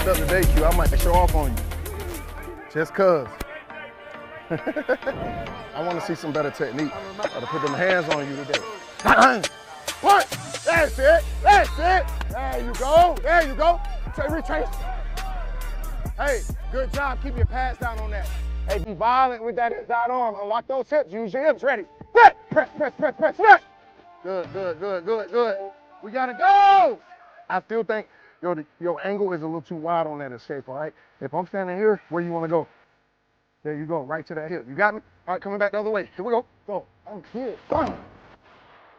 messed up today, Q. I might show off on you. Just cuz. I want to see some better technique. Got to put them hands on you today. What? That's it. That's it. There you go. There you go. Retrace. Hey, good job. Keep your pads down on that. Hey, be violent with that inside arm. Unlock those hips. Use your hips. Ready. Press, press, press, press, press, press. Good, good, good, good, good. We got to go. I still think your angle is a little too wide on that escape, all right? If I'm standing here, where you want to go? There you go, right to that hip. You got me? All right, coming back the other way. Here we go. Go. I'm here. Bam.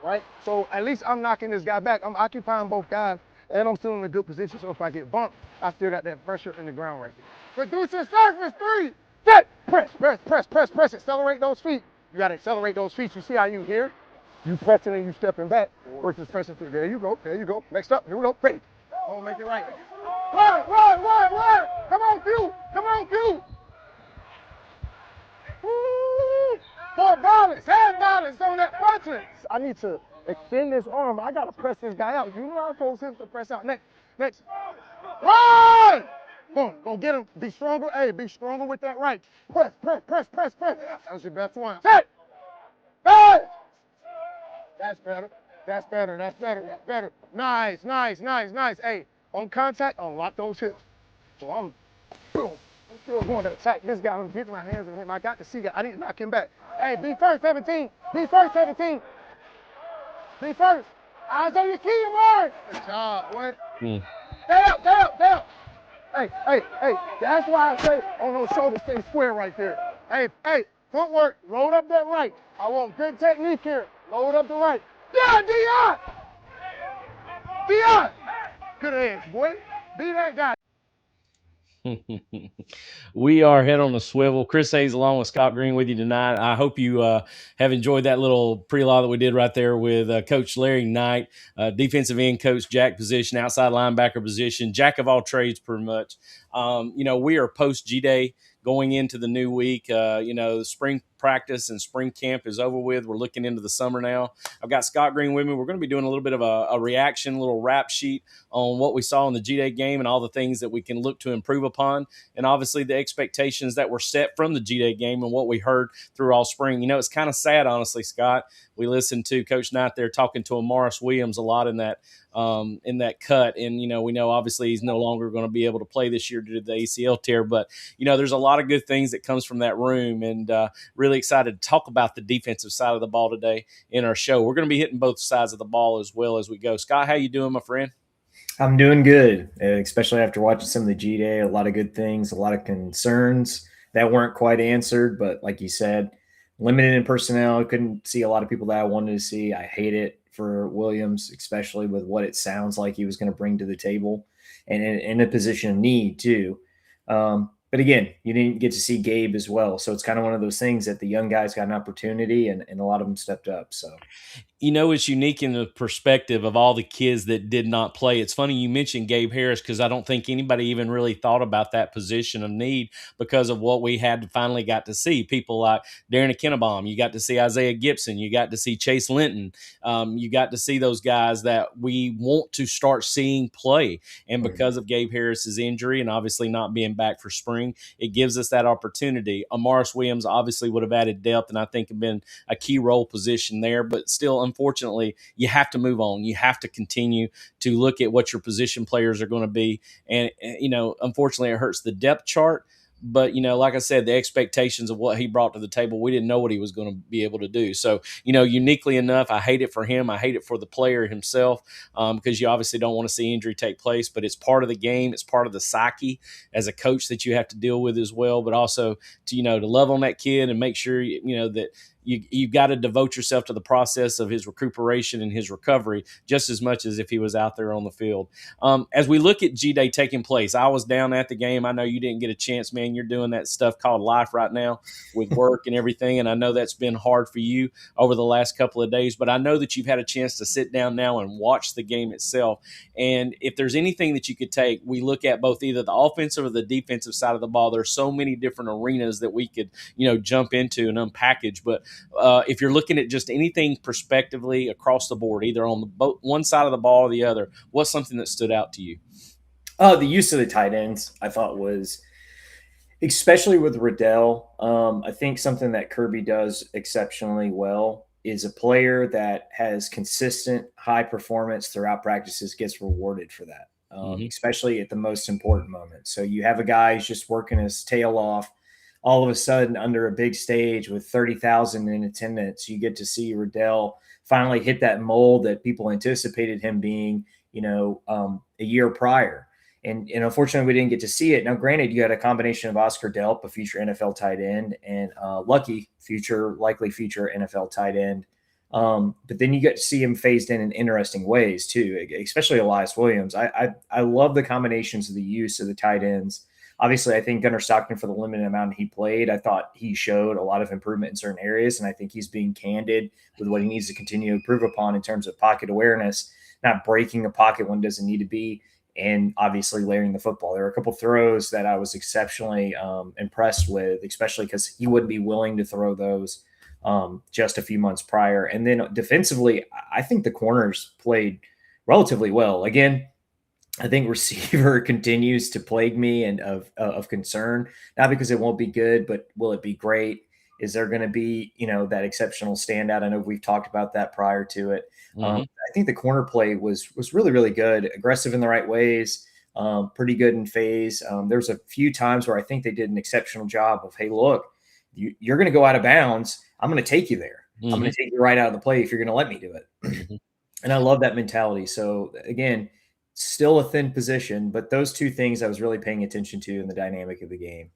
Right? So at least I'm knocking this guy back. I'm occupying both guys, and I'm still in a good position. So if I get bumped, I still got that pressure in the ground right there. Reducing surface, 3, set, press, press, press, press, press. Accelerate those feet. You got to accelerate those feet. You see how you here? You pressing and you stepping back versus pressing through. There you go. There you go. Next up. Here we go. Ready. Oh, make it right. Run, run, run, run. Come on, Q. Come on, Q. More balance, hand balance on that punching. I need to extend this arm. I gotta press this guy out. You know I'm supposed to press out. Next, next. Run! Boom, go get him. Be stronger. Hey, be stronger with that right. Press, press, press, press, press. That was your best one. Set. Hey! That's better. That's better. That's better. That's better. Nice, nice, nice, nice. Hey, on contact, unlock those hips. So I'm boom. I'm still going to attack this guy. I'm getting my hands on him. I got to see that. I need to knock him back. Hey, be first, 17. Be first, 17. Be first. Eyes on your key, Mark. Good job, boy. Stay up, stay up, stay up. Hey, hey, hey. That's why I say on those shoulders, stay square right there. Hey, hey, footwork. Load up that right. I want good technique here. Load up the right. Yeah, Dion! Dion! Good hands, boy. Be that guy. We are head on the swivel. Chris Hayes along with Scott Green with you tonight. I hope you have enjoyed that little pre-law that we did right there with Coach Larry Knight, defensive end coach, jack position, outside linebacker position, jack of all trades pretty much. We are post G-Day going into the new week. The spring practice and spring camp is over with. We're looking into the summer now. I've got Scott Green with me. We're going to be doing a little bit of a reaction, little rap sheet on what we saw in the G-Day game and all the things that we can look to improve upon. And obviously the expectations that were set from the G-Day game and what we heard through all spring. It's kind of sad, honestly, Scott. We listened to Coach Knight there talking to Amaris Williams a lot in that cut. And, we know obviously he's no longer going to be able to play this year due to the ACL tear. But, there's a lot of good things that comes from that room, and really excited to talk about the defensive side of the ball today in our show. We're going to be hitting both sides of the ball as well as we go. Scott, how you doing, my friend? I'm doing good, especially after watching some of the G-Day. A lot of good things, a lot of concerns that weren't quite answered. But like you said, limited in personnel. I couldn't see a lot of people that I wanted to see. I hate it for Williams, especially with what it sounds like he was going to bring to the table and in a position of need too. But again, you didn't get to see Gabe as well. So it's kind of one of those things that the young guys got an opportunity and a lot of them stepped up. So, it's unique in the perspective of all the kids that did not play. It's funny you mentioned Gabe Harris because I don't think anybody even really thought about that position of need because of what we had finally got to see. People like Darren Akinnabaum, you got to see Isaiah Gibson, you got to see Chase Linton, you got to see those guys that we want to start seeing play. And because of Gabe Harris's injury and obviously not being back for spring, it gives us that opportunity. Amaris Williams obviously would have added depth and I think have been a key role position there, but still, unfortunately, you have to move on. You have to continue to look at what your position players are going to be. And, unfortunately, it hurts the depth chart. But, like I said, the expectations of what he brought to the table, we didn't know what he was going to be able to do. So, uniquely enough, I hate it for him. I hate it for the player himself because you obviously don't want to see injury take place. But it's part of the game. It's part of the psyche as a coach that you have to deal with as well. But also to love on that kid and make sure, that you've got to devote yourself to the process of his recuperation and his recovery just as much as if he was out there on the field. As we look at G-Day taking place, I was down at the game. I know you didn't get a chance, man. You're doing that stuff called life right now with work and everything, and I know that's been hard for you over the last couple of days, but I know that you've had a chance to sit down now and watch the game itself. And if there's anything that you could take, we look at both either the offensive or the defensive side of the ball. There's so many different arenas that we could, jump into and unpackage, but if you're looking at just anything prospectively across the board, either on the one side of the ball or the other, what's something that stood out to you? The use of the tight ends, I thought, was especially with Riddell. I think something that Kirby does exceptionally well is a player that has consistent high performance throughout practices gets rewarded for that, Mm-hmm. especially at the most important moments. So you have a guy who's just working his tail off. All of a sudden, under a big stage with 30,000 in attendance, you get to see Riddell finally hit that mold that people anticipated him being, a year prior. And unfortunately, we didn't get to see it. Now, granted, you had a combination of Oscar Delp, a future NFL tight end, and Lucky, likely future NFL tight end. But then you get to see him phased in interesting ways too, especially Elias Williams. I love the combinations of the use of the tight ends. Obviously, I think Gunnar Stockton, for the limited amount he played, I thought he showed a lot of improvement in certain areas, and I think he's being candid with what he needs to continue to improve upon in terms of pocket awareness, not breaking a pocket when it doesn't need to be, and obviously layering the football. There were a couple throws that I was exceptionally impressed with, especially because he wouldn't be willing to throw those just a few months prior. And then defensively, I think the corners played relatively well. Again, I think receiver continues to plague me and of concern, not because it won't be good, but will it be great? Is there going to be, that exceptional standout? I know we've talked about that prior to it. Mm-hmm. I think the corner play was really, really good, aggressive in the right ways, pretty good in phase. There's a few times where I think they did an exceptional job of, hey, look, you're going to go out of bounds. I'm going to take you there. Mm-hmm. I'm going to take you right out of the play if you're going to let me do it. Mm-hmm. And I love that mentality. So again, still a thin position, but those two things I was really paying attention to in the dynamic of the game.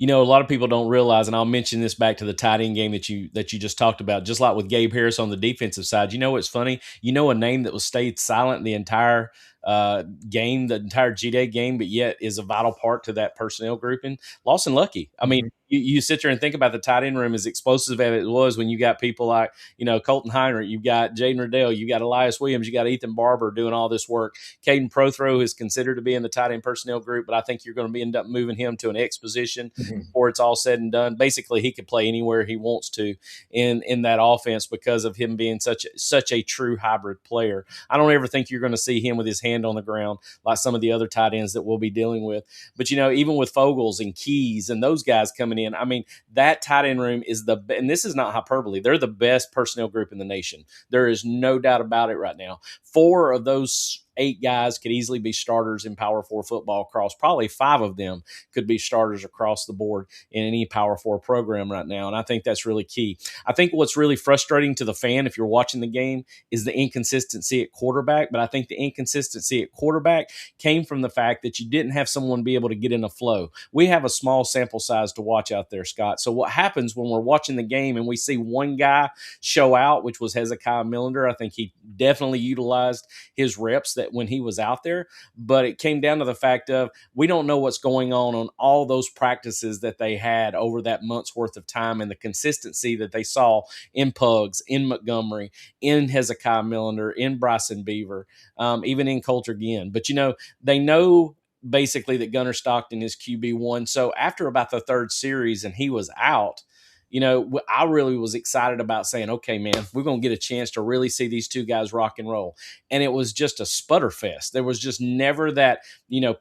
A lot of people don't realize, and I'll mention this back to the tight end game that you just talked about. Just like with Gabe Harris on the defensive side, what's funny? A name that was stayed silent the entire game, the entire G-Day game, but yet is a vital part to that personnel grouping. Lawson Lucky. I mean, you sit there and think about the tight end room, as explosive as it was when you got people like, Colton Heinrich, you've got Jaden Riddell, you got Elias Williams, you got Ethan Barber doing all this work. Caden Prothrow is considered to be in the tight end personnel group, but I think you're going to end up moving him to an X position before it's all said and done. Basically, he could play anywhere he wants to in that offense because of him being such a true hybrid player. I don't ever think you're going to see him with his hand on the ground like some of the other tight ends that we'll be dealing with. But, even with Fogels and Keys and those guys coming in, I mean, that tight end room is and this is not hyperbole, they're the best personnel group in the nation. There is no doubt about it right now. 4 of those 8 guys could easily be starters in Power 4 football across. Probably 5 of them could be starters across the board in any Power 4 program right now. And I think that's really key. I think what's really frustrating to the fan, if you're watching the game, is the inconsistency at quarterback. But I think the inconsistency at quarterback came from the fact that you didn't have someone be able to get in a flow. We have a small sample size to watch out there, Scott. So what happens when we're watching the game and we see one guy show out, which was Hezekiah Millender? I think he definitely utilized his reps that when he was out there, but it came down to the fact of we don't know what's going on all those practices that they had over that month's worth of time, and the consistency that they saw in Pugs, in Montgomery, in Hezekiah Millender, in Bryson Beaver, even in Coulter Ginn. But they know basically that Gunnar Stockton is QB1. So after about the 3rd series and he was out, I really was excited about saying, okay, man, we're going to get a chance to really see these 2 guys rock and roll. And it was just a sputter fest. There was just never that,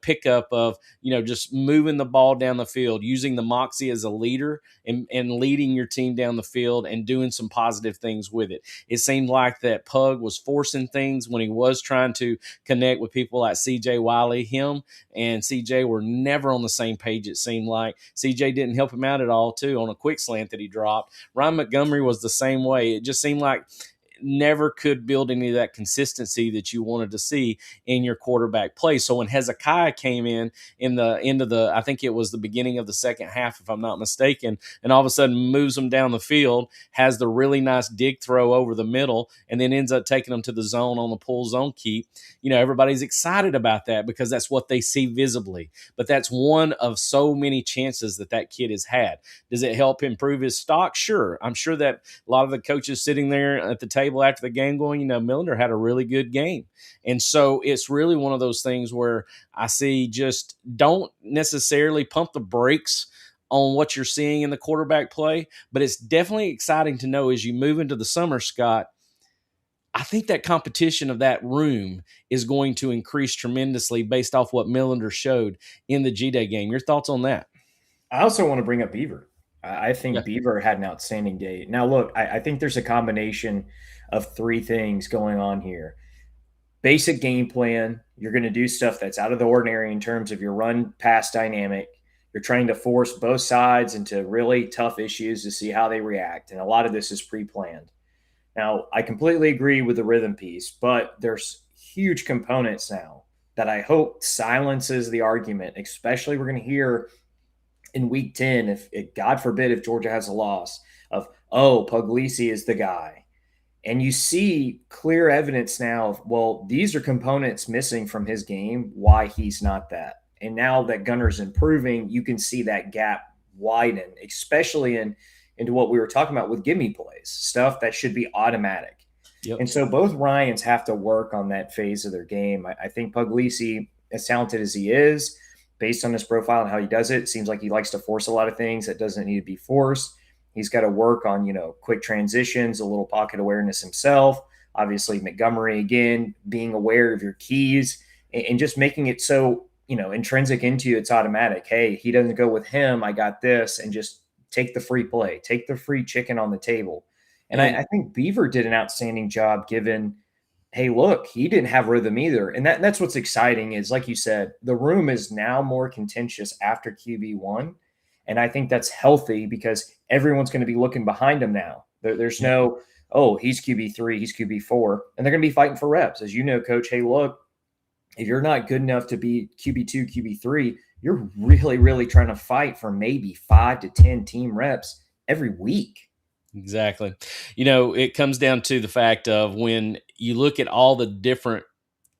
pickup of, just moving the ball down the field, using the moxie as a leader and leading your team down the field and doing some positive things with it. It seemed like that Pug was forcing things when he was trying to connect with people like CJ Wiley. Him and CJ were never on the same page, it seemed like. CJ didn't help him out at all, too, on a quick slant that he dropped. Ryan Montgomery was the same way. It just seemed like never could build any of that consistency that you wanted to see in your quarterback play. So when Hezekiah came in the end of the, I think it was the beginning of the second half, if I'm not mistaken, and all of a sudden moves them down the field, has the really nice dig throw over the middle, and then ends up taking them to the zone on the pull zone keep. Everybody's excited about that because that's what they see visibly. But that's one of so many chances that kid has had. Does it help improve his stock? Sure. I'm sure that a lot of the coaches sitting there at the table after the game going, Millender had a really good game. And so it's really one of those things where I see just don't necessarily pump the brakes on what you're seeing in the quarterback play, but it's definitely exciting to know as you move into the summer, Scott, I think that competition of that room is going to increase tremendously based off what Millender showed in the G-Day game. Your thoughts on that? I also want to bring up Beaver. I Yeah. think Beaver had an outstanding day. Now, look, I think there's a combination of three things going on here. Basic game plan. You're going to do stuff that's out of the ordinary in terms of your run pass dynamic. You're trying to force both sides into really tough issues to see how they react. And a lot of this is pre planned. Now, I completely agree with the rhythm piece, but there's huge components now that I hope silences the argument, especially we're going to hear in week 10, if God forbid, if Georgia has a loss, of, oh, Puglisi is the guy. And you see clear evidence now of, well, these are components missing from his game, why he's not that. And now that Gunner's improving, you can see that gap widen, especially into what we were talking about with gimme plays, stuff that should be automatic. Yep. And so both Ryans have to work on that phase of their game. I think Puglisi, as talented as he is, based on his profile and how he does it, seems like he likes to force a lot of things that doesn't need to be forced. He's got to work on, quick transitions, a little pocket awareness himself. Obviously, Montgomery, again, being aware of your keys and just making it so, intrinsic into you, it's automatic. Hey, he doesn't go with him. I got this, and just take the free play, take the free chicken on the table. And I think Beaver did an outstanding job given, hey, look, he didn't have rhythm either. And that's what's exciting is, like you said, the room is now more contentious after QB1. And I think that's healthy because everyone's going to be looking behind him now. There's no, oh, he's QB3, he's QB4. And they're going to be fighting for reps. As you know, Coach, hey, look, if you're not good enough to be QB2, QB3, you're really, really trying to fight for maybe 5 to 10 team reps every week. Exactly. It comes down to the fact of when you look at all the different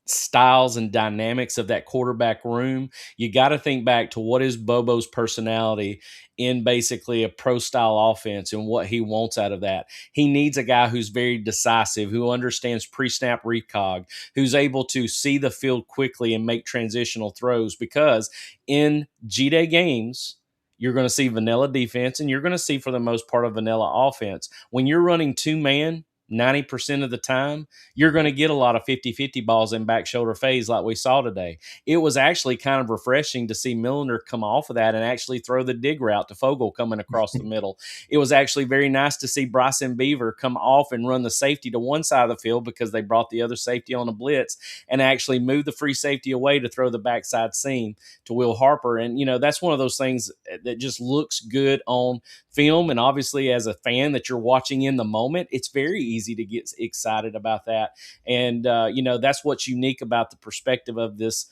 styles and dynamics of that quarterback room, you got to think back to what is Bobo's personality in basically a pro style offense and what he wants out of that. He needs a guy who's very decisive, who understands pre-snap recog, who's able to see the field quickly and make transitional throws, because in G-Day games, you're going to see vanilla defense and you're going to see, for the most part, a vanilla offense. When you're running two-man 90% of the time, you're going to get a lot of 50-50 balls in back shoulder phase like we saw today. It was actually kind of refreshing to see Millender come off of that and actually throw the dig route to Fogel coming across the middle. It was actually very nice to see Bryson Beaver come off and run the safety to one side of the field because they brought the other safety on a blitz and actually move the free safety away to throw the backside seam to Will Harper. And, that's one of those things that just looks good on film. And obviously, as a fan that you're watching in the moment, it's very easy to get excited about that. And that's what's unique about the perspective of this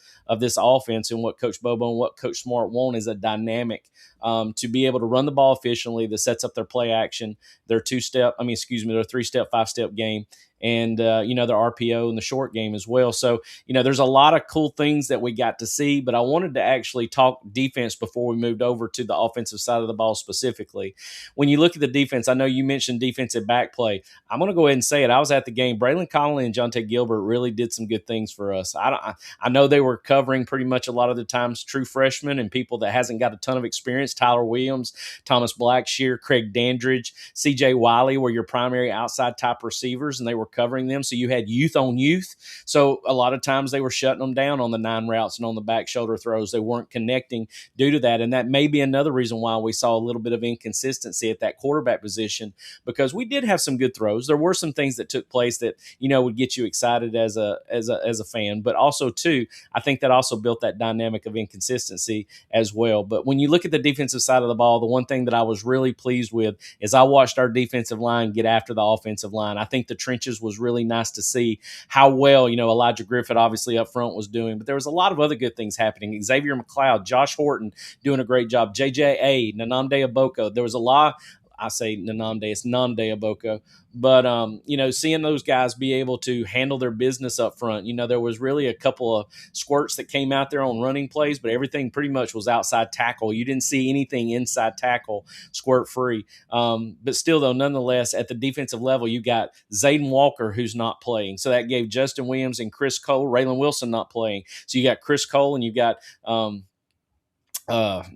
offense, and what Coach Bobo and what Coach Smart want is a dynamic to be able to run the ball efficiently that sets up their play action, their their 3-step, 5-step game, and their RPO and the short game as well. So there's a lot of cool things that we got to see, but I wanted to actually talk defense before we moved over to the offensive side of the ball specifically. When you look at the defense, I know you mentioned defensive back play. I'm going to go ahead and say it. I was at the game. Braylon Connolly and Jonte Gilbert really did some good things for us. I know they were covering pretty much a lot of the times true freshmen and people that hasn't got a ton of experience. Tyler Williams, Thomas Blackshear, Craig Dandridge, CJ Wiley were your primary outside type receivers, and they were covering them. So you had youth on youth. So a lot of times they were shutting them down on the 9 routes and on the back shoulder throws. They weren't connecting due to that. And that may be another reason why we saw a little bit of inconsistency at that quarterback position, because we did have some good throws. There were some things that took place that, would get you excited as a fan, but also too, I think that also built that dynamic of inconsistency as well. But when you look at the defensive side of the ball, the one thing that I was really pleased with is I watched our defensive line get after the offensive line. I think the trenches was really nice to see how well, Elijah Griffith obviously up front was doing, but there was a lot of other good things happening. Xavier McLeod, Josh Horton doing a great job, JJA, Nanamde Aboko. There was a lot. I say Nanamde, it's Namde Aboko. But, seeing those guys be able to handle their business up front, there was really a couple of squirts that came out there on running plays, but everything pretty much was outside tackle. You didn't see anything inside tackle squirt free. But still, though, nonetheless, at the defensive level, you got Zayden Walker, who's not playing. So that gave Justin Williams and Chris Cole, Raylan Wilson not playing. So you got Chris Cole and you got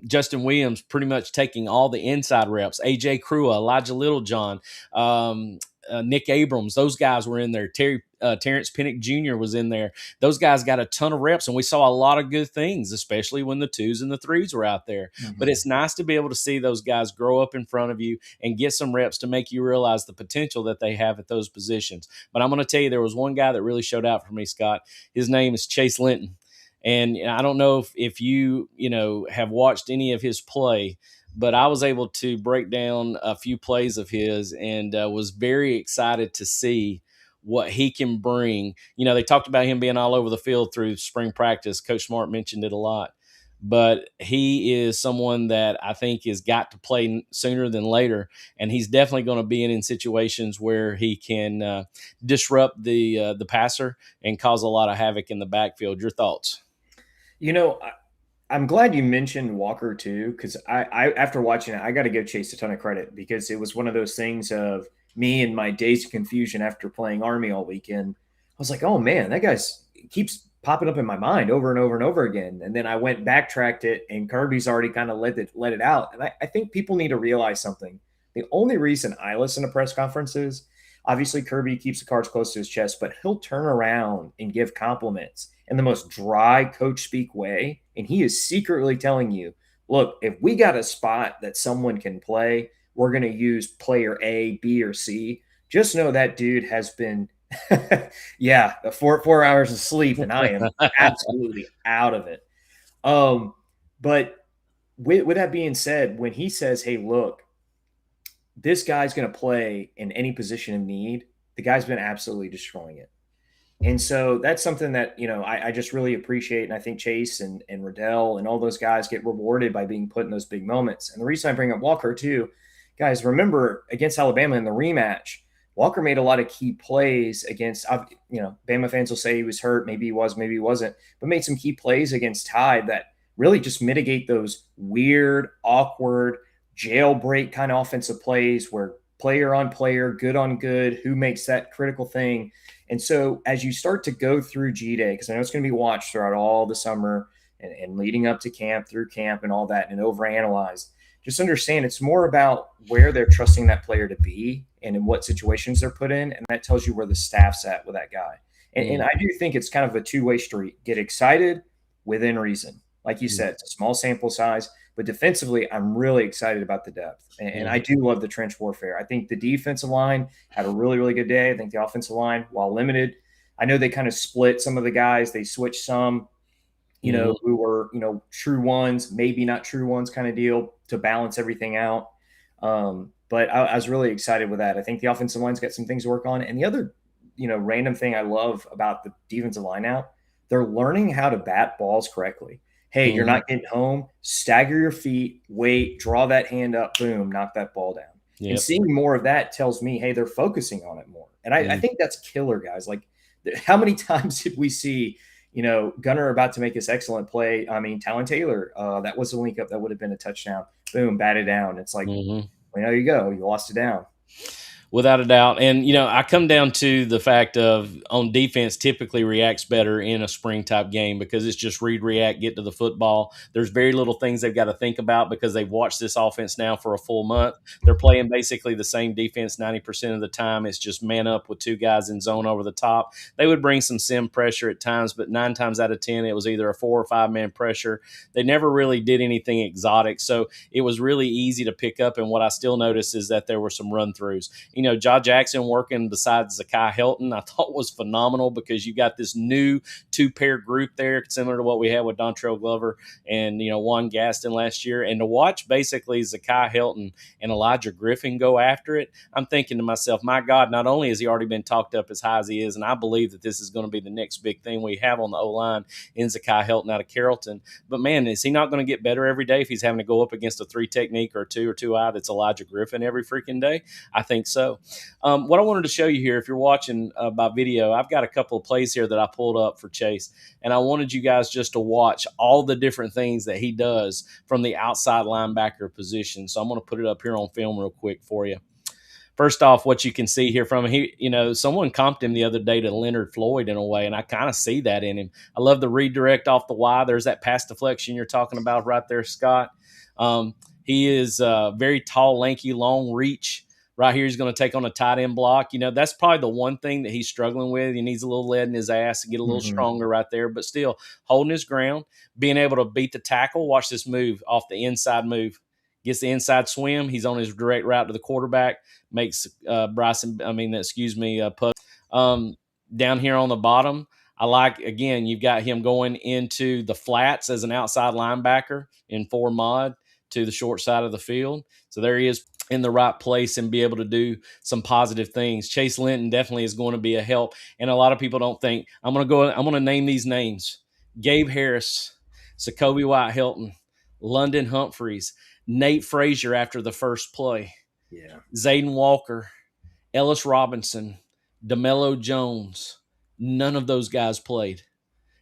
Justin Williams pretty much taking all the inside reps. AJ Crua, Elijah Littlejohn, Nick Abrams, those guys were in there. Terrence Pinnock Jr. was in there. Those guys got a ton of reps, and we saw a lot of good things, especially when the 2s and the 3s were out there. Mm-hmm. But it's nice to be able to see those guys grow up in front of you and get some reps to make you realize the potential that they have at those positions. But I'm going to tell you, there was one guy that really showed out for me, Scott. His name is Chase Linton. And I don't know if you have watched any of his play, but I was able to break down a few plays of his and was very excited to see what he can bring. They talked about him being all over the field through spring practice. Coach Smart mentioned it a lot. But he is someone that I think has got to play sooner than later, and he's definitely going to be in situations where he can disrupt the passer and cause a lot of havoc in the backfield. Your thoughts? I'm glad you mentioned Walker too, because I after watching it, I got to give Chase a ton of credit because it was one of those things of me and my days of confusion after playing Army all weekend. I was like, oh man, that guy keeps popping up in my mind over and over and over again. And then I went backtracked it, and Kirby's already kind of let it out. And I think people need to realize something. The only reason I listen to press conferences, obviously Kirby keeps the cards close to his chest, but he'll turn around and give compliments in the most dry coach speak way. And he is secretly telling you, look, if we got a spot that someone can play, we're going to use player A, B, or C. Just know that dude has been, 4 hours of sleep, and I am absolutely out of it. But with that being said, when he says, hey, look, this guy's going to play in any position of need, the guy's been absolutely destroying it. And so that's something that, I just really appreciate. And I think Chase and Riddell and all those guys get rewarded by being put in those big moments. And the reason I bring up Walker too, guys, remember against Alabama in the rematch, Walker made a lot of key plays against, Bama fans will say he was hurt. Maybe he was, maybe he wasn't, but made some key plays against Tide that really just mitigate those weird, awkward, jailbreak kind of offensive plays where player on player, good on good, who makes that critical thing. And so as you start to go through G-Day, because I know it's going to be watched throughout all the summer and leading up to camp, through camp and all that, and overanalyzed, just understand it's more about where they're trusting that player to be and in what situations they're put in. And that tells you where the staff's at with that guy. And I do think it's kind of a two-way street. Get excited within reason. Like you said, it's a small sample size. But defensively, I'm really excited about the depth. And I do love the trench warfare. I think the defensive line had a really, really good day. I think the offensive line, while limited, I know they kind of split some of the guys. They switched some, who were, true ones, maybe not true ones kind of deal to balance everything out. But I was really excited with that. I think the offensive line's got some things to work on. And the other, random thing I love about the defensive line out, they're learning how to bat balls correctly. Hey, you're not getting home, stagger your feet, wait, draw that hand up, boom, knock that ball down. Yep. And seeing more of that tells me, hey, they're focusing on it more. And I think that's killer, guys. Like, how many times did we see, Gunner about to make this excellent play? I mean, Talon Taylor, that was a link up that would have been a touchdown. Boom, batted down. It's like, well, there you go. You lost it down. Without a doubt. And, I come down to the fact of on defense typically reacts better in a spring type game because it's just read, react, get to the football. There's very little things they've got to think about because they've watched this offense now for a full month. They're playing basically the same defense 90% of the time. It's just man up with two guys in zone over the top. They would bring some sim pressure at times, but 9 times out of 10, it was either a 4 or 5 man pressure. They never really did anything exotic. So it was really easy to pick up. And what I still noticed is that there were some run throughs. Josh Jackson working beside Zakai Helton, I thought was phenomenal because you got this new 2-pair group there, similar to what we had with Dontrell Glover and, Juan Gaston last year. And to watch basically Zakai Helton and Elijah Griffin go after it, I'm thinking to myself, my God, not only has he already been talked up as high as he is, and I believe that this is going to be the next big thing we have on the O-line in Zakai Helton out of Carrollton. But, man, is he not going to get better every day if he's having to go up against a 3 technique or a 2 or 2-eye that's Elijah Griffin every freaking day? I think so. What I wanted to show you here, if you're watching by video, I've got a couple of plays here that I pulled up for Chase, and I wanted you guys just to watch all the different things that he does from the outside linebacker position. So I'm going to put it up here on film real quick for you. First off, what you can see here from him, someone comped him the other day to Leonard Floyd in a way, and I kind of see that in him. I love the redirect off the Y. There's that pass deflection you're talking about right there, Scott. He is very tall, lanky, long reach Right here, he's going to take on a tight end block. That's probably the one thing that he's struggling with. He needs a little lead in his ass to get a little stronger right there, but still holding his ground, being able to beat the tackle. Watch this move off the inside move. Gets the inside swim. He's on his direct route to the quarterback. Makes Putt. Down here on the bottom, I like, again, you've got him going into the flats as an outside linebacker in 4 mod to the short side of the field. So there he is in the right place and be able to do some positive things. Chase Linton definitely is going to be a help. And a lot of people don't think, I'm going to name these names: Gabe Harris, Sakobi White Hilton, London Humphreys, Nate Frazier after the first play, Zayden Walker, Ellis Robinson, DeMello Jones. None of those guys played.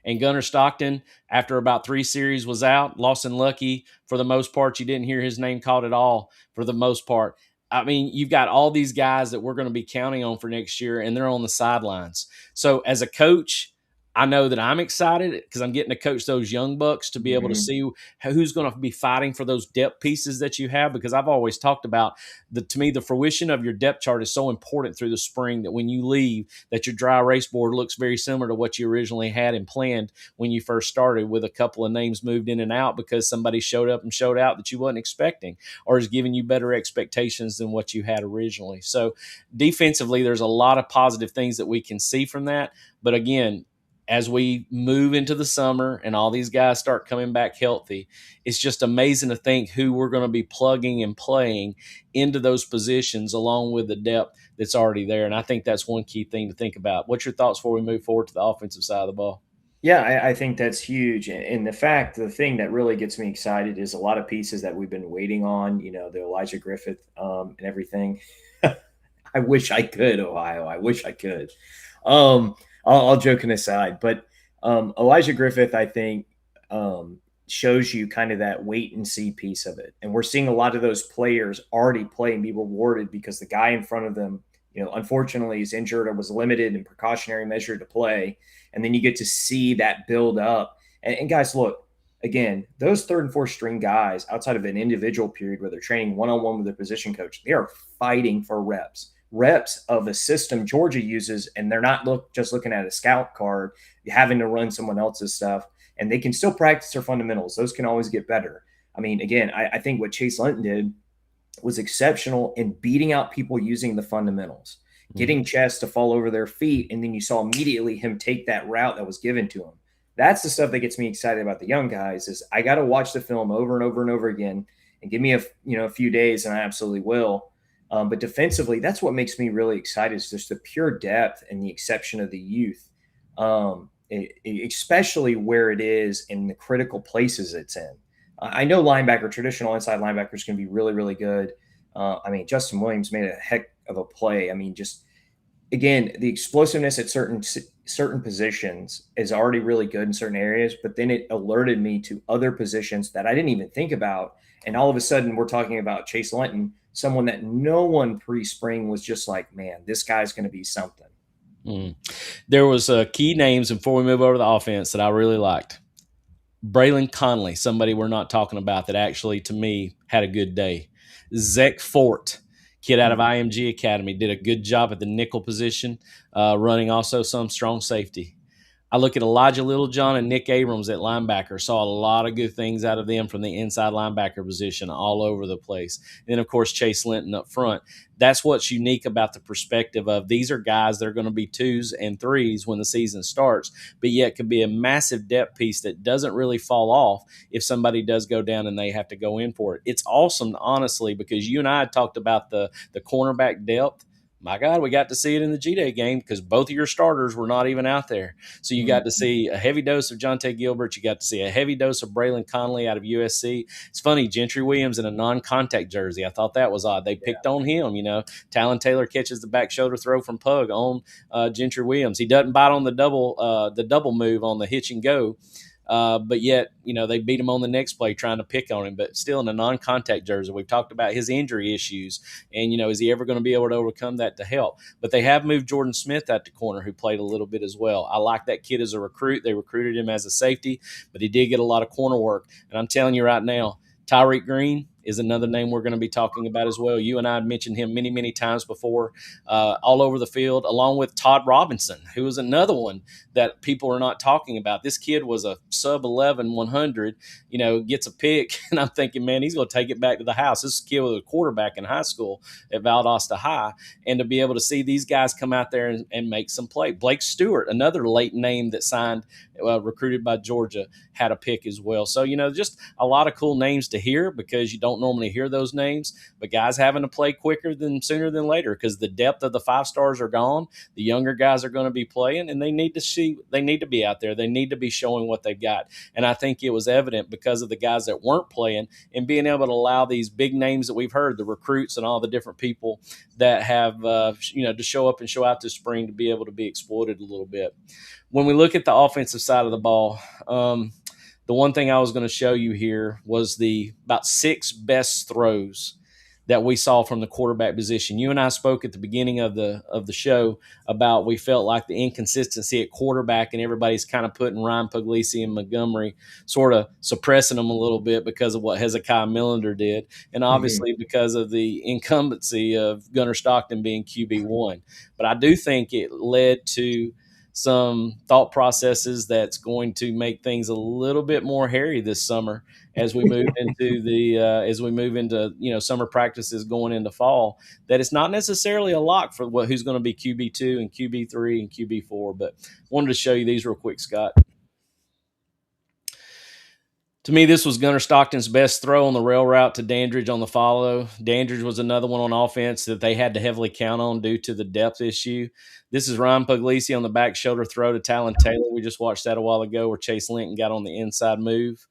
And Gunnar Stockton, after about 3 series, was out. Lawson Lucky, for the most part, you didn't hear his name called at all for the most part. I mean, you've got all these guys that we're going to be counting on for next year, and they're on the sidelines. So as a coach, I know that I'm excited because I'm getting to coach those young bucks to be able to see who's going to be fighting for those depth pieces that you have, because I've always talked about, to me, the fruition of your depth chart is so important through the spring that when you leave, that your dry erase board looks very similar to what you originally had and planned when you first started, with a couple of names moved in and out because somebody showed up and showed out that you wasn't expecting, or is giving you better expectations than what you had originally. So defensively, there's a lot of positive things that we can see from that. But again, as we move into the summer and all these guys start coming back healthy, it's just amazing to think who we're going to be plugging and playing into those positions along with the depth that's already there. And I think that's one key thing to think about. What's your thoughts before we move forward to the offensive side of the ball? Yeah, I think that's huge. And the thing that really gets me excited is a lot of pieces that we've been waiting on, the Elijah Griffith and everything. I wish I could, Ohio. I wish I could. All joking aside, but Elijah Griffith, I think, shows you kind of that wait and see piece of it. And we're seeing a lot of those players already play and be rewarded because the guy in front of them, unfortunately is injured or was limited in precautionary measure to play. And then you get to see that build up. And guys, look, again, those 3rd and 4th string guys, outside of an individual period where they're training one-on-one with their position coach, they are fighting for reps of a system Georgia uses, and they're not just looking at a scout card, having to run someone else's stuff, and they can still practice their fundamentals. Those can always get better. I mean, again, I think what Chase Linton did was exceptional in beating out people using the fundamentals, getting chess to fall over their feet, and then you saw immediately him take that route that was given to him. That's the stuff that gets me excited about the young guys. Is I got to watch the film over and over and over again, and give me a few days, and I absolutely will. But defensively, that's what makes me really excited, is just the pure depth and the exception of the youth, especially where it is in the critical places it's in. I know traditional inside linebackers can be really, really good. Justin Williams made a heck of a play. Just, again, the explosiveness at certain positions is already really good in certain areas, but then it alerted me to other positions that I didn't even think about. And all of a sudden, we're talking about Chase Linton, someone that no one pre-spring was just like, man, this guy's going to be something. There was key names before we move over to the offense that I really liked. Braylon Conley, somebody we're not talking about that actually, to me, had a good day. Zach Fort, kid out of IMG Academy, did a good job at the nickel position, running also some strong safety. I look at Elijah Littlejohn and Nick Abrams at linebacker. Saw a lot of good things out of them from the inside linebacker position all over the place. And then, of course, Chase Linton up front. That's what's unique about the perspective of these are guys that are going to be 2s and 3s when the season starts, but yet could be a massive depth piece that doesn't really fall off if somebody does go down and they have to go in for it. It's awesome, honestly, because you and I had talked about the cornerback depth. My God, we got to see it in the G-Day game because both of your starters were not even out there. So you got to see a heavy dose of Jonte Gilbert. You got to see a heavy dose of Braylon Conley out of USC. It's funny, Gentry Williams in a non-contact jersey. I thought that was odd. They picked on him, Talon Taylor catches the back shoulder throw from Pug on Gentry Williams. He doesn't bite on the double move on the hitch and go. But yet, they beat him on the next play trying to pick on him, but still in a non-contact jersey. We've talked about his injury issues and, is he ever going to be able to overcome that to help? But they have moved Jordan Smith out to corner, who played a little bit as well. I like that kid as a recruit. They recruited him as a safety, but he did get a lot of corner work. And I'm telling you right now, Tyreek Green, is another name we're going to be talking about as well. You and I had mentioned him many, many times before, all over the field, along with Todd Robinson, who was another one that people are not talking about. This kid was a sub 11 100, gets a pick, and I'm thinking, man, he's going to take it back to the house. This kid was a quarterback in high school at Valdosta High, and to be able to see these guys come out there and make some play. Blake Stewart, another late name that signed, recruited by Georgia, had a pick as well. So, just a lot of cool names to hear because you don't normally hear those names, but guys having to play sooner than later because the depth of the 5-stars are gone. The younger guys are going to be playing, and they need to be out there. They need to be showing what they've got. And I think it was evident because of the guys that weren't playing and being able to allow these big names that we've heard, the recruits and all the different people that have, to show up and show out this spring to be able to be exploited a little bit. When we look at the offensive side of the ball, the one thing I was going to show you here was the about 6 best throws that we saw from the quarterback position. You and I spoke at the beginning of the show about we felt like the inconsistency at quarterback, and everybody's kind of putting Ryan Puglisi and Montgomery, sort of suppressing them a little bit because of what Hezekiah Millender did, and obviously because of the incumbency of Gunnar Stockton being QB1. But I do think it led to some thought processes that's going to make things a little bit more hairy this summer as we move into summer practices going into fall, that it's not necessarily a lock for who's going to be QB2 and QB3 and QB4. But wanted to show you these real quick, Scott. To me, this was Gunnar Stockton's best throw on the rail route to Dandridge on the follow. Dandridge was another one on offense that they had to heavily count on due to the depth issue. This is Ryan Puglisi on the back shoulder throw to Talon Taylor. We just watched that a while ago where Chase Linton got on the inside move.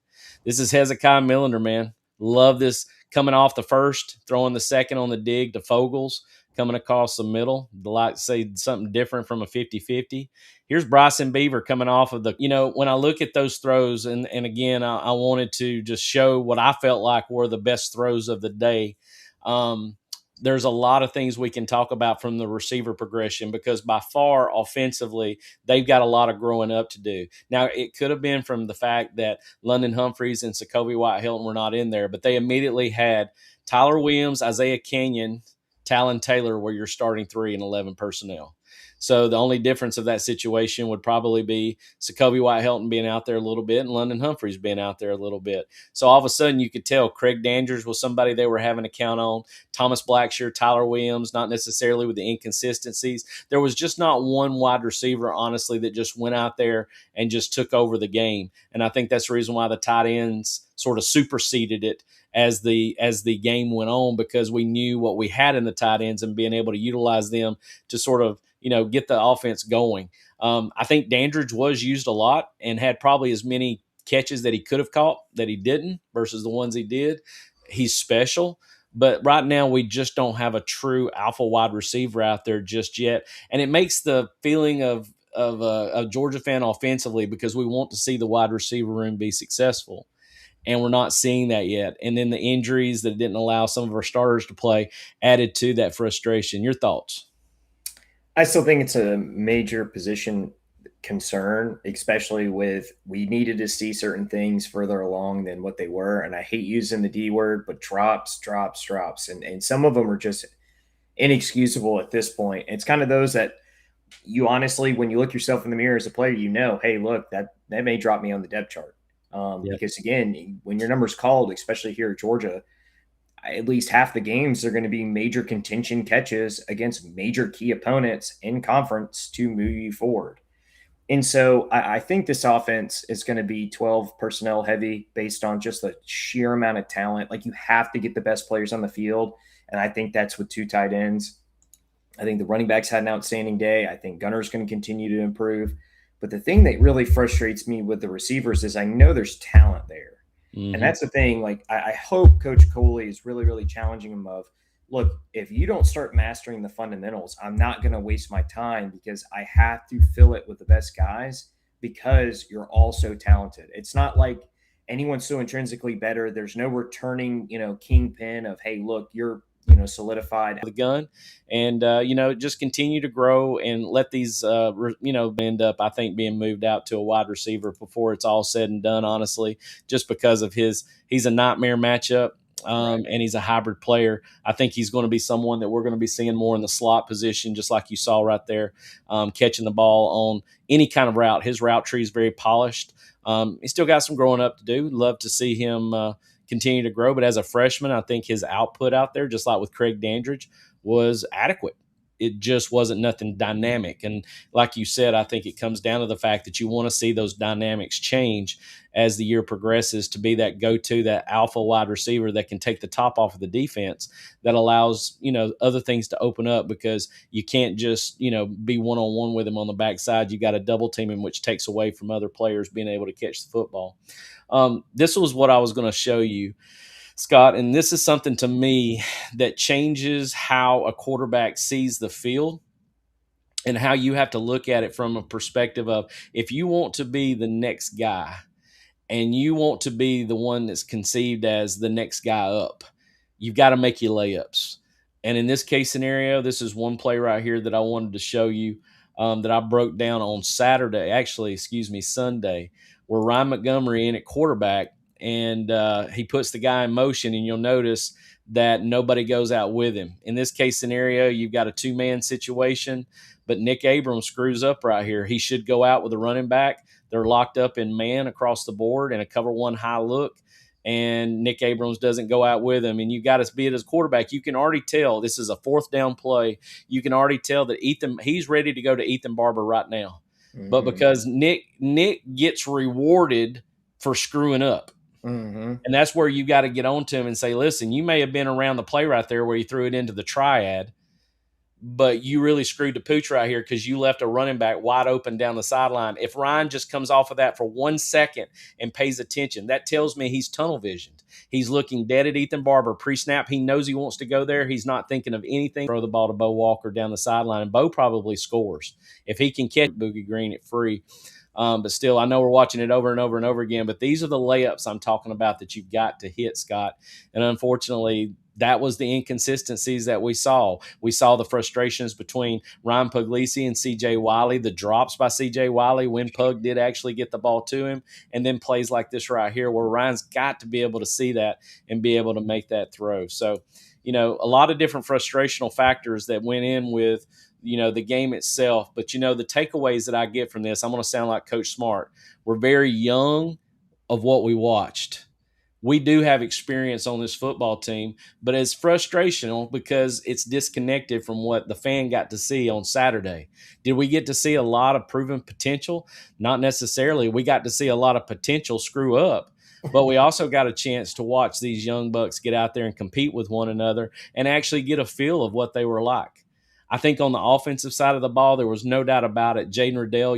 This is Hezekiah Millender, man. Love this coming off the first, throwing the second on the dig to Fogels, coming across the middle. I'd like to say something different from a 50-50. Here's Bryson Beaver coming off of when I look at those throws, and again, I wanted to just show what I felt like were the best throws of the day. There's a lot of things we can talk about from the receiver progression because by far offensively, they've got a lot of growing up to do. Now, it could have been from the fact that London Humphreys and Sokovie White-Hilton were not in there, but they immediately had Tyler Williams, Isaiah Kenyon, Talon Taylor were your starting 3 and 11 personnel. So the only difference of that situation would probably be Sokovie White-Hilton being out there a little bit and London Humphreys being out there a little bit. So all of a sudden you could tell Craig Dandridge was somebody they were having to count on. Thomas Blackshear, Tyler Williams, not necessarily with the inconsistencies. There was just not one wide receiver, honestly, that just went out there and just took over the game. And I think that's the reason why the tight ends sort of superseded it as the game went on, because we knew what we had in the tight ends and being able to utilize them to sort of get the offense going. I think Dandridge was used a lot and had probably as many catches that he could have caught that he didn't versus the ones he did. He's special, but right now we just don't have a true alpha wide receiver out there just yet. And it makes the feeling of a Georgia fan offensively, because we want to see the wide receiver room be successful. And we're not seeing that yet. And then the injuries that didn't allow some of our starters to play added to that frustration. Your thoughts? I still think it's a major position concern, especially with we needed to see certain things further along than what they were. And I hate using the D word, but drops. And some of them are just inexcusable at this point. It's kind of those that you honestly, when you look yourself in the mirror as a player, hey, look, that may drop me on the depth chart. Because again, when your number's called, especially here at Georgia, at least half the games are going to be major contention catches against major key opponents in conference to move you forward. And so I think this offense is going to be 12 personnel heavy based on just the sheer amount of talent. Like, you have to get the best players on the field. And I think that's with 2 tight ends. I think the running backs had an outstanding day. I think Gunner's going to continue to improve. But the thing that really frustrates me with the receivers is I know there's talent there. Mm-hmm. And that's the thing. Like, I hope Coach Coley is really, really challenging him of, look, if you don't start mastering the fundamentals, I'm not going to waste my time, because I have to fill it with the best guys because you're all so talented. It's not like anyone's so intrinsically better. There's no returning, kingpin of, hey, look, you're, solidified the gun, and just continue to grow and let these end up, I think, being moved out to a wide receiver before it's all said and done, honestly, just because of he's a nightmare matchup. and he's a hybrid player. I think he's going to be someone that we're going to be seeing more in the slot position, just like you saw right there, catching the ball on any kind of route. His route tree is very polished. He's still got some growing up to do. Love to see him continue to grow. But as a freshman, I think his output out there, just like with Craig Dandridge, was adequate. It just wasn't nothing dynamic. And like you said, I think it comes down to the fact that you want to see those dynamics change as the year progresses to be that go-to, that alpha wide receiver that can take the top off of the defense, that allows, other things to open up, because you can't just, be one-on-one with him on the backside. You got to double team him, which takes away from other players being able to catch the football. This was what I was going to show you, Scott, and this is something to me that changes how a quarterback sees the field and how you have to look at it from a perspective of, if you want to be the next guy and you want to be the one that's conceived as the next guy up, you've got to make your layups. And in this case scenario, this is one play right here that I wanted to show you, that I broke down on Sunday, where Ryan Montgomery in at quarterback, and he puts the guy in motion, and you'll notice that nobody goes out with him. In this case scenario, you've got a two-man situation, but Nick Abrams screws up right here. He should go out with a running back. They're locked up in man across the board in a cover one high look, and Nick Abrams doesn't go out with him. And you got to be it as quarterback. You can already tell this is a fourth down play. You can already tell that he's ready to go to Ethan Barber right now. Mm-hmm. But because Nick gets rewarded for screwing up. Mm-hmm. And that's where you got to get on to him and say, listen, you may have been around the play right there where you threw it into the triad, but you really screwed the pooch right here because you left a running back wide open down the sideline. If Ryan just comes off of that for 1 second and pays attention, that tells me he's tunnel visioned. He's looking dead at Ethan Barber pre-snap. He knows he wants to go there. He's not thinking of anything. Throw the ball to Bo Walker down the sideline, and Bo probably scores. If he can catch Boogie Green at free. But still, I know we're watching it over and over and over again, but these are the layups I'm talking about that you've got to hit, Scott. And unfortunately, that was the inconsistencies that we saw. We saw the frustrations between Ryan Puglisi and C.J. Wiley, the drops by C.J. Wiley when Pug did actually get the ball to him, and then plays like this right here where Ryan's got to be able to see that and be able to make that throw. So, a lot of different frustrational factors that went in with the game itself. But, the takeaways that I get from this, I'm going to sound like Coach Smart. We're very young of what we watched. We do have experience on this football team, but it's frustrational because it's disconnected from what the fan got to see on Saturday. Did we get to see a lot of proven potential? Not necessarily. We got to see a lot of potential screw up. But we also got a chance to watch these young bucks get out there and compete with one another and actually get a feel of what they were like. I think on the offensive side of the ball, there was no doubt about it. Jaden Riddell,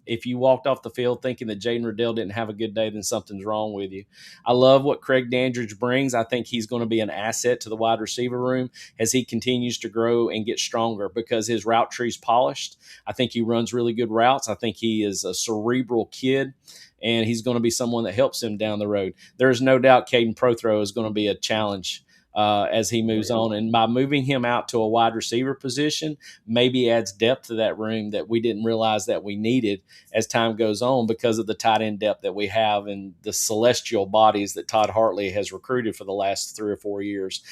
if you walked off the field thinking that Jaden Riddell didn't have a good day, then something's wrong with you. I love what Craig Dandridge brings. I think he's going to be an asset to the wide receiver room as he continues to grow and get stronger because his route tree's polished. I think he runs really good routes. I think he is a cerebral kid, and he's going to be someone that helps him down the road. There's no doubt Caden Prothro is going to be a challenge as he moves on. And by moving him out to a wide receiver position, maybe adds depth to that room that we didn't realize that we needed as time goes on because of the tight end depth that we have and the celestial bodies that Todd Hartley has recruited for the last 3 or 4 years.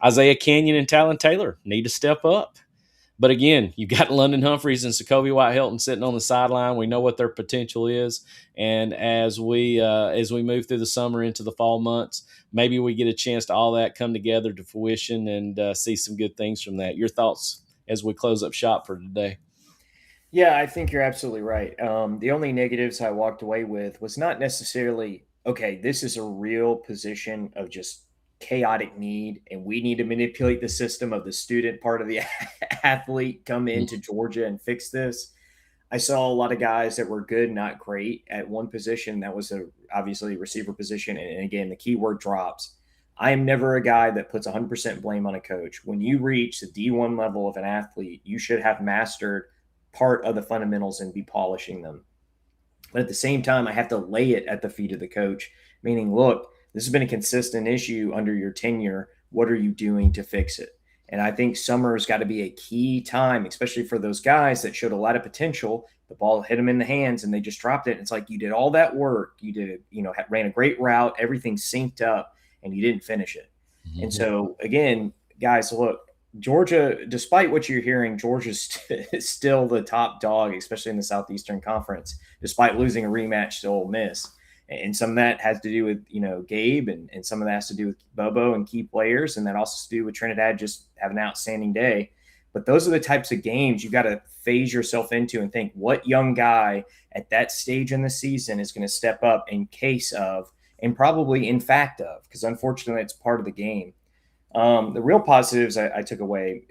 Isaiah Canyon and Talon Taylor need to step up. But again, you've got London Humphreys and Sokovia White-Hilton sitting on the sideline. We know what their potential is. And as we move through the summer into the fall months, maybe we get a chance to all that come together to fruition and see some good things from that. Your thoughts as we close up shop for today? Yeah, I think you're absolutely right. The only negatives I walked away with was not necessarily, okay, this is a real position of just chaotic need and we need to manipulate the system of the student part of the athlete come into Georgia and fix this. I saw a lot of guys that were good, not great at one position. That was obviously receiver position. And again, the keyword drops. I am never a guy that puts 100% blame on a coach. When you reach the D1 level of an athlete, you should have mastered part of the fundamentals and be polishing them. But at the same time, I have to lay it at the feet of the coach, meaning, look, this has been a consistent issue under your tenure. What are you doing to fix it? And I think summer's got to be a key time, especially for those guys that showed a lot of potential. The ball hit them in the hands and they just dropped it. It's like you did all that work. You did, ran a great route. Everything synced up. and he didn't finish it. Mm-hmm. And so, again, guys, look, Georgia, despite what you're hearing, Georgia's still the top dog, especially in the Southeastern Conference, despite losing a rematch to Ole Miss. And some of that has to do with, Gabe, and some of that has to do with Bobo and key players. And that also has to do with Trinidad just having an outstanding day. But those are the types of games you got to phase yourself into and think, what young guy at that stage in the season is going to step up in case of, and probably in fact of, because unfortunately it's part of the game. The real positives I took away,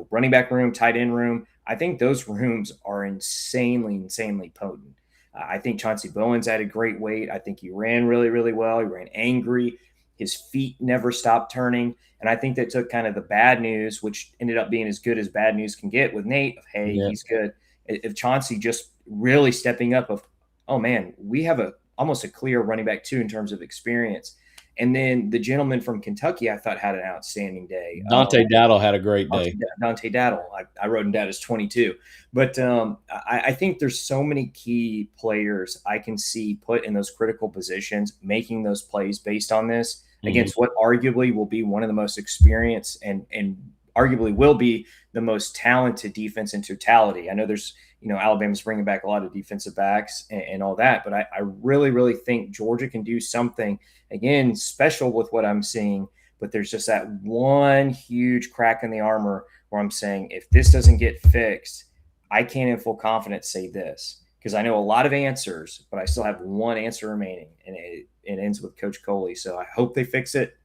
running back room, tight end room, I think those rooms are insanely potent. I think Chauncey Bowens added great weight. I think he ran really, really well. He ran angry. His feet never stopped turning. And I think that took kind of the bad news, which ended up being as good as bad news can get with Nate, of, hey, he's good. If Chauncey just really stepping up of, oh, man, we have almost a clear running back too in terms of experience. And then the gentleman from Kentucky, I thought, had an outstanding day. Dante Dowdle had a great day. Dante Dowdle. I wrote him down as 22. But I think there's so many key players I can see put in those critical positions, making those plays based on this against what arguably will be one of the most experienced and arguably will be the most talented defense in totality. I know there's, Alabama's bringing back a lot of defensive backs and all that, but I really, really think Georgia can do something, again, special with what I'm seeing. But there's just that one huge crack in the armor where I'm saying, if this doesn't get fixed, I can't in full confidence say this, because I know a lot of answers, but I still have one answer remaining, and it ends with Coach Coley. So I hope they fix it.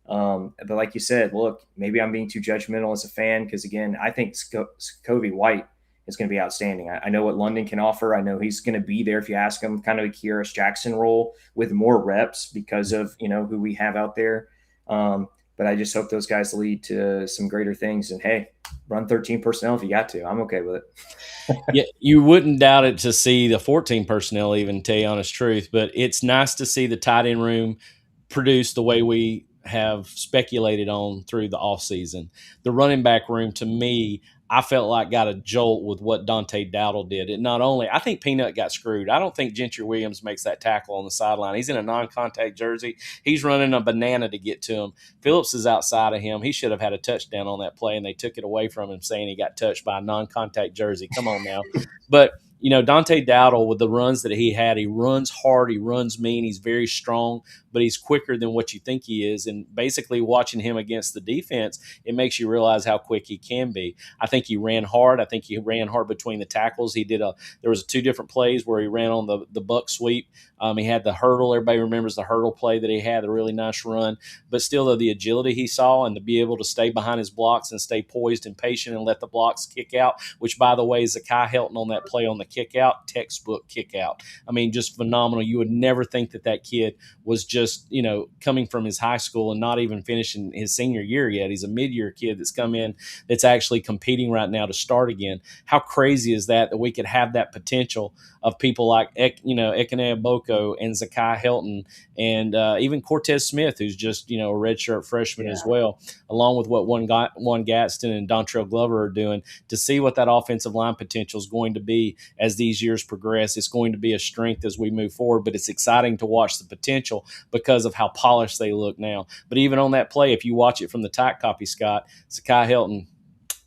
But like you said, look, maybe I'm being too judgmental as a fan, because, again, I think Scovey White is going to be outstanding. I know what London can offer. I know he's going to be there if you ask him, kind of a Kyrus Jackson role with more reps because of, who we have out there. But I just hope those guys lead to some greater things. And, hey, run 13 personnel if you got to. I'm okay with it. Yeah, you wouldn't doubt it to see the 14 personnel, even, to tell you honest truth. But it's nice to see the tight end room produce the way we have speculated on through the offseason. The running back room, to me, I felt like got a jolt with what Dante Dowdle did. It not only, I think Peanut got screwed. I don't think Gentry Williams makes that tackle on the sideline. He's in a non-contact jersey. He's running a banana to get to him. Phillips is outside of him. He should have had a touchdown on that play, and they took it away from him, saying he got touched by a non-contact jersey. Come on now. But Dante Dowdle, with the runs that he had, he runs hard, he runs mean, he's very strong, but he's quicker than what you think he is. And basically watching him against the defense, it makes you realize how quick he can be. I think he ran hard. I think he ran hard between the tackles. There was 2 different plays where he ran on the buck sweep. He had the hurdle. Everybody remembers the hurdle play that he had, a really nice run. But still, the agility he saw, and to be able to stay behind his blocks and stay poised and patient and let the blocks kick out, which, by the way, Zakai Helton on that play on the kick out, textbook kick out. I mean, just phenomenal. You would never think that kid was just, coming from his high school and not even finishing his senior year yet. He's a mid-year kid that's come in that's actually competing right now to start again. How crazy is that we could have that potential of people like, Ekene Boko and Zakai Helton and even Cortez Smith, who's just, a redshirt freshman as well, along with what Juan Gadsden and Dontrell Glover are doing, to see what that offensive line potential is going to be as these years progress. It's going to be a strength as we move forward, but it's exciting to watch the potential because of how polished they look now. But even on that play, if you watch it from the tight copy, Scott, Zakai Helton,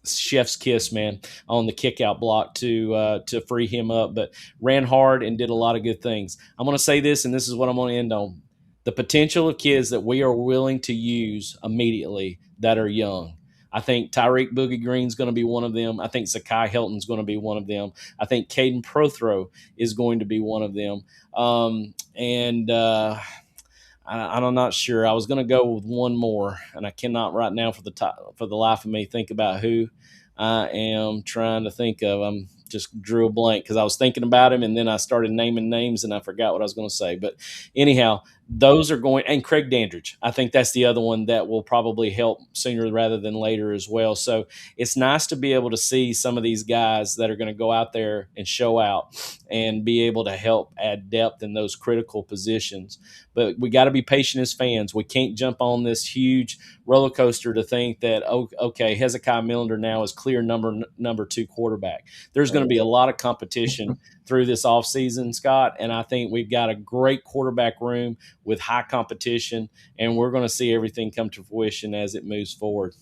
chef's kiss, man, on the kick out block to free him up, but ran hard and did a lot of good things. I'm going to say this, and this is what I'm going to end on. The potential of kids that we are willing to use immediately that are young. I think Tyreek Boogie Green's going to be one of them. I think Zakai Helton's going to be one of them. I think Caden Prothro is going to be one of them. I'm not sure. I was going to go with one more, and I cannot right now for the life of me think about who I am trying to think of. I'm just drew a blank because I was thinking about him, and then I started naming names, and I forgot what I was going to say. But anyhow, those are going – and Craig Dandridge. I think that's the other one that will probably help sooner rather than later as well. So it's nice to be able to see some of these guys that are going to go out there and show out and be able to help add depth in those critical positions. But we got to be patient as fans. We can't jump on this huge roller coaster to think that, okay, Hezekiah Millender now is clear number 2 quarterback. There's going to be a lot of competition through this offseason, Scott. And I think we've got a great quarterback room with high competition, and we're going to see everything come to fruition as it moves forward.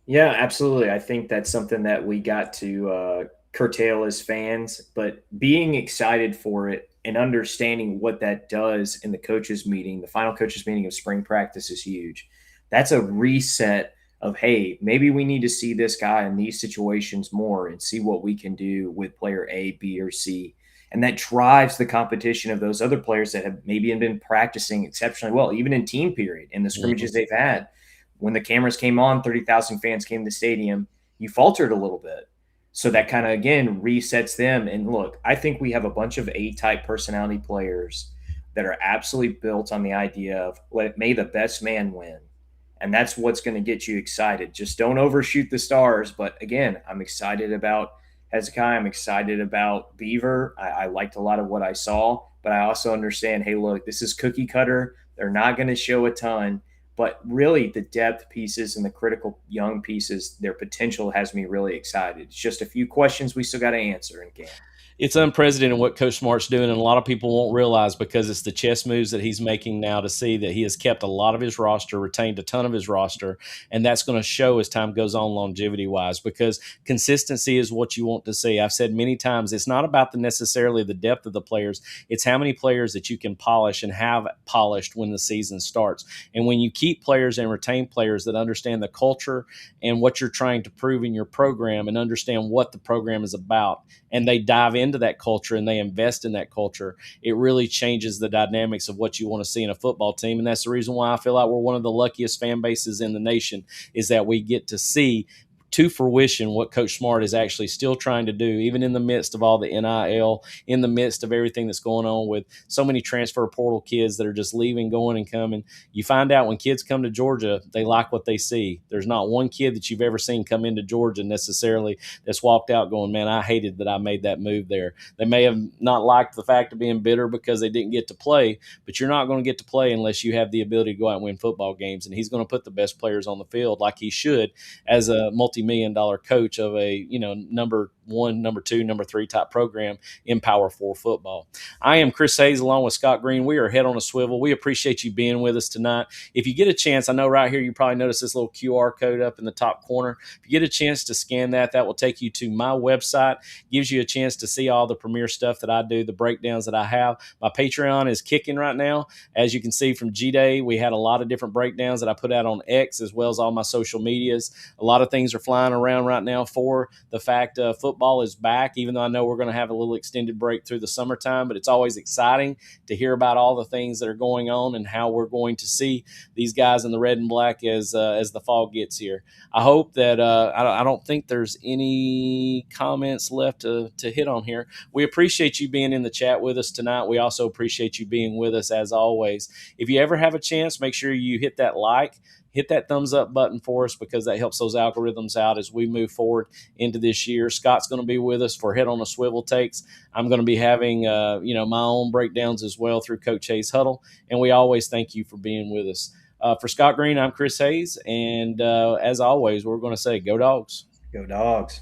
Yeah, absolutely. I think that's something that we got to curtail as fans, but being excited for it and understanding what that does in the coaches meeting, the final coaches meeting of spring practice is huge. That's a reset of, hey, maybe we need to see this guy in these situations more and see what we can do with player A, B, or C. And that drives the competition of those other players that have maybe been practicing exceptionally well, even in team period, in the scrimmages they've had. When the cameras came on, 30,000 fans came to the stadium, you faltered a little bit. So that kind of, again, resets them. And look, I think we have a bunch of A-type personality players that are absolutely built on the idea of may the best man win. And that's what's going to get you excited. Just don't overshoot the stars. But again, I'm excited about Hezekiah. I'm excited about Beaver. I liked a lot of what I saw, but I also understand, hey, look, this is cookie cutter. They're not going to show a ton. But really, the depth pieces and the critical young pieces, their potential has me really excited. It's just a few questions we still got to answer in camp. It's unprecedented what Coach Smart's doing, and a lot of people won't realize because it's the chess moves that he's making now to see that he has kept a lot of his roster, retained a ton of his roster, and that's going to show as time goes on longevity-wise because consistency is what you want to see. I've said many times it's not about necessarily the depth of the players. It's how many players that you can polish and have polished when the season starts. And when you keep players and retain players that understand the culture and what you're trying to prove in your program and understand what the program is about, and they dive into that culture and they invest in that culture, it really changes the dynamics of what you want to see in a football team. And that's the reason why I feel like we're one of the luckiest fan bases in the nation, is that we get to see to fruition what Coach Smart is actually still trying to do, even in the midst of all the NIL, in the midst of everything that's going on with so many transfer portal kids that are just leaving, going, and coming. You find out when kids come to Georgia, they like what they see. There's not one kid that you've ever seen come into Georgia necessarily that's walked out going, man, I hated that I made that move there. They may have not liked the fact of being bitter because they didn't get to play, but you're not going to get to play unless you have the ability to go out and win football games. And he's going to put the best players on the field like he should as a multi-million-dollar coach of a, number 1, number 2, number 3 type program in Power 4 football. I am Chris Hayes along with Scott Green. We are Head on a Swivel. We appreciate you being with us tonight. If you get a chance, I know right here you probably notice this little QR code up in the top corner. If you get a chance to scan that, that will take you to my website. Gives you a chance to see all the premier stuff that I do, the breakdowns that I have. My Patreon is kicking right now. As you can see from G-Day, we had a lot of different breakdowns that I put out on X as well as all my social medias. A lot of things are flying around right now for the fact football is back, even though I know we're going to have a little extended break through the summertime, but it's always exciting to hear about all the things that are going on and how we're going to see these guys in the red and black as the fall gets here. I hope that I don't think there's any comments left to hit on here. We appreciate you being in the chat with us tonight. We also appreciate you being with us as always. If you ever have a chance, make sure you hit that like, hit that thumbs up button for us because that helps those algorithms out as we move forward into this year. Scott's going to be with us for Head on a Swivel takes. I'm going to be having, my own breakdowns as well through Coach Hayes Hudl. And we always thank you for being with us. For Scott Green, I'm Chris Hayes. And as always, we're going to say, go Dogs. Go Dogs.